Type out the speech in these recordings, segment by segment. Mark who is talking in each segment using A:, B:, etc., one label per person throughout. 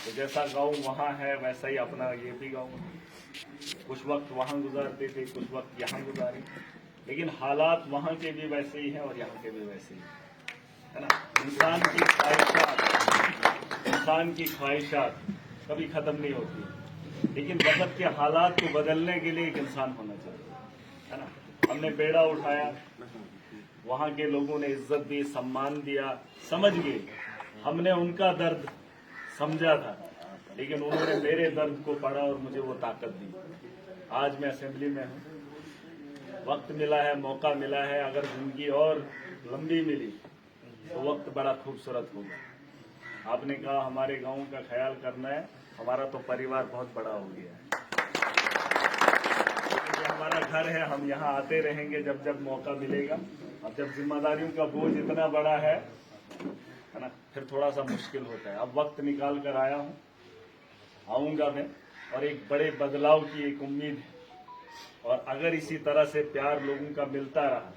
A: तो जैसा गांव वहाँ है वैसा ही अपना ये भी गांव है। कुछ वक्त वहाँ गुजारते थे, कुछ वक्त यहाँ गुजारे, लेकिन हालात वहाँ के भी वैसे ही हैं और यहाँ के भी वैसे ही है ना। इंसान की ख्वाहिशात कभी खत्म नहीं होती, लेकिन वक्त के हालात को बदलने के लिए एक इंसान होना चाहिए, है ना। हमने बेड़ा उठाया, वहाँ के लोगों ने इज्जत दी, सम्मान दिया, समझ गए। हमने उनका दर्द समझा था, लेकिन उन्होंने मेरे दर्द को पढ़ा और मुझे वो ताकत दी। आज मैं असेंबली में हूँ, वक्त मिला है, मौका मिला है। अगर जिंदगी और लंबी मिली तो वक्त बड़ा खूबसूरत होगा। आपने कहा हमारे गांव का ख्याल करना है, हमारा तो परिवार बहुत बड़ा हो गया है। ये हमारा घर है, हम यहाँ आते रहेंगे जब जब मौका मिलेगा। अब जब जिम्मेदारियों का बोझ इतना बड़ा है ना, फिर थोड़ा सा मुश्किल होता है। अब वक्त निकाल कर आया हूँ, आऊंगा मैं, और एक बड़े बदलाव की एक उम्मीद है। और अगर इसी तरह से प्यार लोगों का मिलता रहा,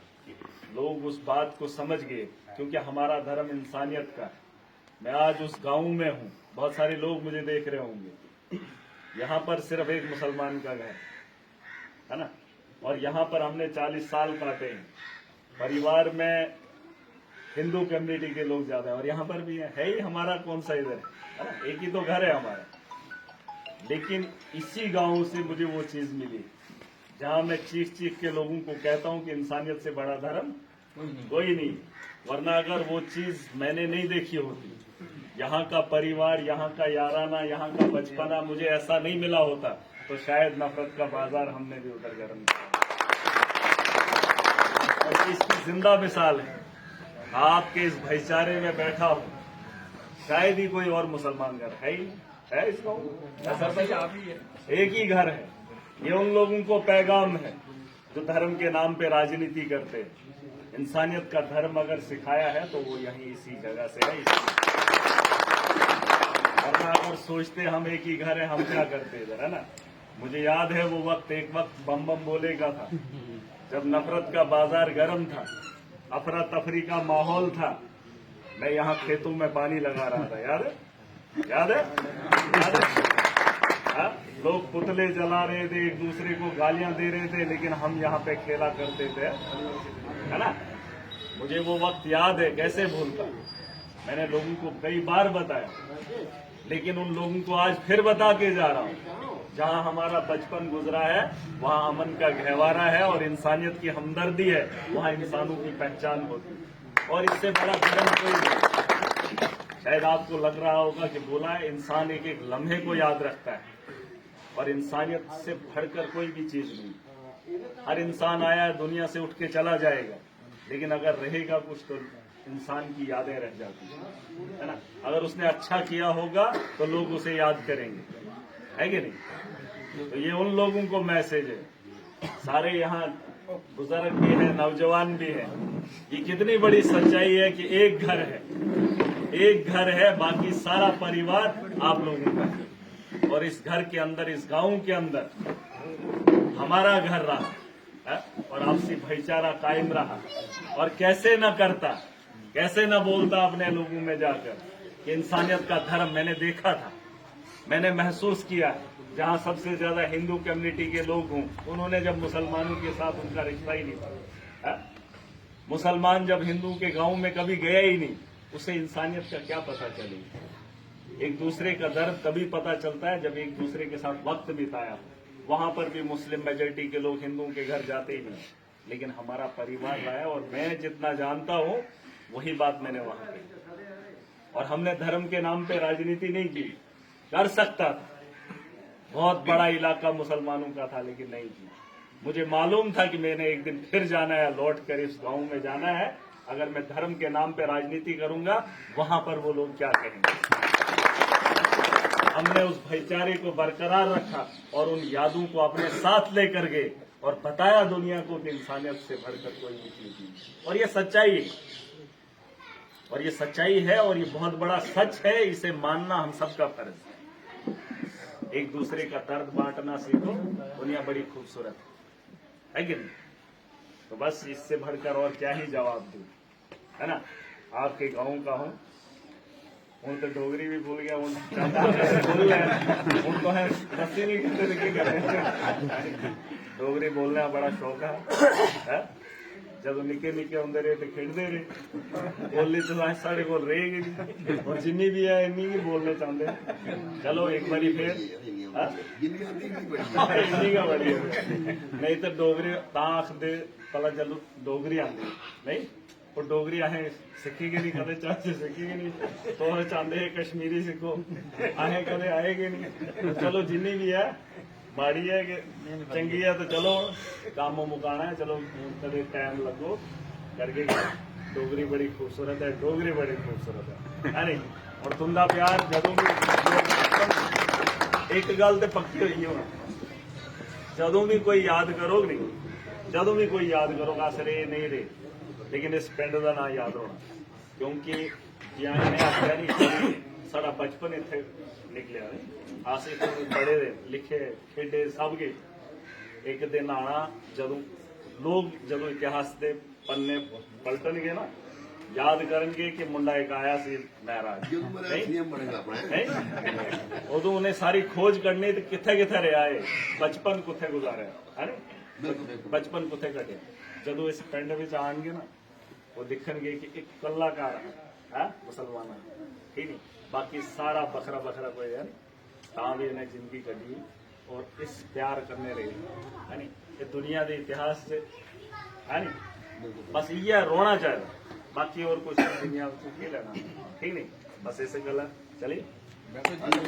A: लोग उस बात को समझ गए, क्योंकि हमारा धर्म इंसानियत का है। मैं आज उस गांव में हूँ, बहुत सारे लोग मुझे देख रहे होंगे, यहाँ पर सिर्फ एक मुसलमान का घर है ना, और यहाँ पर हमने 40 साल काटे हैं। परिवार में हिंदू कम्युनिटी के लोग ज्यादा है, और यहाँ पर भी है ही हमारा कौन सा इधर है ना, एक ही तो घर है हमारा। लेकिन इसी गांव से मुझे वो चीज मिली जहां मैं चीख चीख के लोगों को कहता हूं कि इंसानियत से बड़ा धर्म कोई नहीं। वरना अगर वो चीज मैंने नहीं देखी होती, यहाँ का परिवार, यहाँ का याराना, यहाँ का बचपना मुझे ऐसा नहीं मिला होता, तो शायद नफरत का बाजार हमने भी उधर गर्म किया। और इसकी जिंदा मिसाल है, आपके इस भाईचारे में बैठा हूं, शायद ही कोई और मुसलमान घर है ही है इसको, एक ही घर है। ये उन लोगों को पैगाम है जो धर्म के नाम पे राजनीति करते हैं। इंसानियत का धर्म अगर सिखाया है तो वो यहीं इसी जगह से है। वरना अगर सोचते हम एक ही घर है, हम क्या करते इधर, है ना। मुझे याद है वो वक्त, एक वक्त बम बम बोले का था, जब नफरत का बाजार गर्म था, अफरा तफरी का माहौल था। मैं यहाँ खेतों में पानी लगा रहा था, याद है? याद है? हाँ? लोग पुतले जला रहे थे, एक दूसरे को गालियां दे रहे थे, लेकिन हम यहाँ पे खेला करते थे, है ना। मुझे वो वक्त याद है, कैसे भूलता। मैंने लोगों को कई बार बताया, लेकिन उन लोगों को आज फिर बता के जा रहा हूँ। जहाँ हमारा बचपन गुजरा है वहाँ अमन का गहवारा है और इंसानियत की हमदर्दी है, वहाँ इंसानों की पहचान होती है। और इससे बड़ा धर्म कोई नहीं। शायद आपको लग रहा होगा कि बोला है, इंसान एक एक लम्हे को याद रखता है, और इंसानियत से बढ़कर कोई भी चीज नहीं। हर इंसान आया है, दुनिया से उठ के चला जाएगा, लेकिन अगर रहेगा कुछ तो इंसान की यादें रह जाती है ना। अगर उसने अच्छा किया होगा तो लोग उसे याद करेंगे, है कि नहीं। तो ये उन लोगों को मैसेज है, सारे यहाँ बुजुर्ग भी हैं, नौजवान भी हैं। ये कितनी बड़ी सच्चाई है कि एक घर है, एक घर है, बाकी सारा परिवार आप लोगों का है। और इस घर के अंदर, इस गांव के अंदर हमारा घर रहा है, और आपसी भाईचारा कायम रहा। और कैसे न करता, कैसे न बोलता अपने लोगों में जाकर कि इंसानियत का धर्म मैंने देखा था, मैंने महसूस किया। जहां सबसे ज्यादा हिंदू कम्युनिटी के लोग हों, उन्होंने जब मुसलमानों के साथ उनका रिश्ता ही नहीं था, मुसलमान जब हिंदू के गांव में कभी गया ही नहीं, उसे इंसानियत का क्या पता चलेगा। एक दूसरे का दर्द तभी पता चलता है जब एक दूसरे के साथ वक्त बिताया। वहां पर भी मुस्लिम मेजोरिटी के लोग हिंदुओं के घर जाते ही नहीं, लेकिन हमारा परिवार रहा है। और मैं जितना जानता हूं वही बात मैंने वहां की। और हमने धर्म के नाम पे राजनीति नहीं की, कर सकता था, बहुत बड़ा इलाका मुसलमानों का था, लेकिन नहीं की। मुझे मालूम था कि मैंने एक दिन फिर जाना है, लौट कर इस गांव में जाना है। अगर मैं धर्म के नाम पे राजनीति करूंगा, वहां पर वो लोग क्या कहेंगे। हमने उस भाईचारे को बरकरार रखा और उन यादों को अपने साथ लेकर गए और बताया दुनिया को कि इंसानियत से बढ़कर कोई चीज नहीं। और ये सच्चाई है, और ये सच्चाई है, और ये बहुत बड़ा सच है। इसे मानना हम सबका फर्ज है। एक दूसरे का दर्द बांटना सीखो, दुनिया बड़ी खूबसूरत है कि नहीं। तो बस इससे बढ़कर और क्या ही जवाब दूं, है ना। आपके गांव का हूं, हूँ तो डोगरी भी भूल गया, हूँ भूल गया, हूँ तो है दसी नहीं करते की करें। डोगरी बोलने का बड़ा शौक है? ਜਦੋਂ ਨਿੱਕੇ ਨਿੱਕੇ ਹੁੰਦੇ ਰਹੇ ਤੇ ਖੇਡਦੇ ਰਹੇ, ਬੋਲੀ ਤਾਂ ਸਾਡੇ ਕੋਲ ਰਹੇਗੀ ਨਹੀਂ, ਔਰ ਜਿੰਨੀ ਵੀ ਹੈ ਇੰਨੀ ਵੀ ਬੋਲਣੇ ਚਾਹੁੰਦੇ। ਚਲੋ ਇੱਕ ਵਾਰੀ ਫੇਰ ਇੰਨੀ ਕਾ ਬੜੀ ਨਹੀਂ ਤਾਂ ਡੋਗਰੀ ਤਾਂ ਆਖਦੇ ਭਲਾ ਚਲੋ ਡੋਗਰੀ ਆਉਂਦੀ ਨਹੀਂ, ਉਹ ਡੋਗਰੀ ਆਹੇ ਸਿੱਖੇਗੇ ਨਹੀਂ ਕਦੇ, ਚਾਚੇ ਸਿੱਖੇਗੇ ਨਹੀਂ, ਤੋ ਚਾਹੁੰਦੇ ਕਸ਼ਮੀਰੀ ਸਿੱਖੋ, ਆਹੇ ਕਦੇ ਆਏਗੇ ਨਹੀਂ। ਚਲੋ ਜਿੰਨੀ ਵੀ ਹੈ माड़ी है कि चंगी है तो चलो काम मुकाना है, चलो कभी टाइम लगो करके। डोगरी बड़ी खूबसूरत है, डोगरी बड़ी खूबसूरत है नहीं। और तुंदा प्यार जदों भी एक गल तो पक्की हुई हो, जदों भी कोई याद करो नहीं, जदों भी कोई याद करोगा अस रहे नहीं रहे, लेकिन इस पिंड का नाम याद होना, क्योंकि यहाँ इन्हें आख्या नहीं सारा बचपन इतने निकलिया नहीं, आसे बड़े लिखे खेडे सब के। एक दिन आना जदों लोग जदों इतिहास के पन्ने पलटनगे ना, याद करेंगे कि मुंडा एक आया सी महराज, उदों उन्हें सारी खोज करनी तो किथे किथे रहा है, बचपन कुथे गुजारिया है, बचपन कुथे कटे। जदों इस पिंड में आएंगे ना, वो दिखणगे कि एक कलाकार है मुसलमान, ठीक नहीं, बाकी सारा बखरा बखरा कोई है तां भी इन्हें जिंदगी कटी और इस प्यार करने रहे है नी। ये दुनिया के इतिहास से है नी, बस ये रोना चाहिए, बाकी और कुछ दुनिया को लेना, ठीक नहीं, बस ऐसे गल है। चलिए।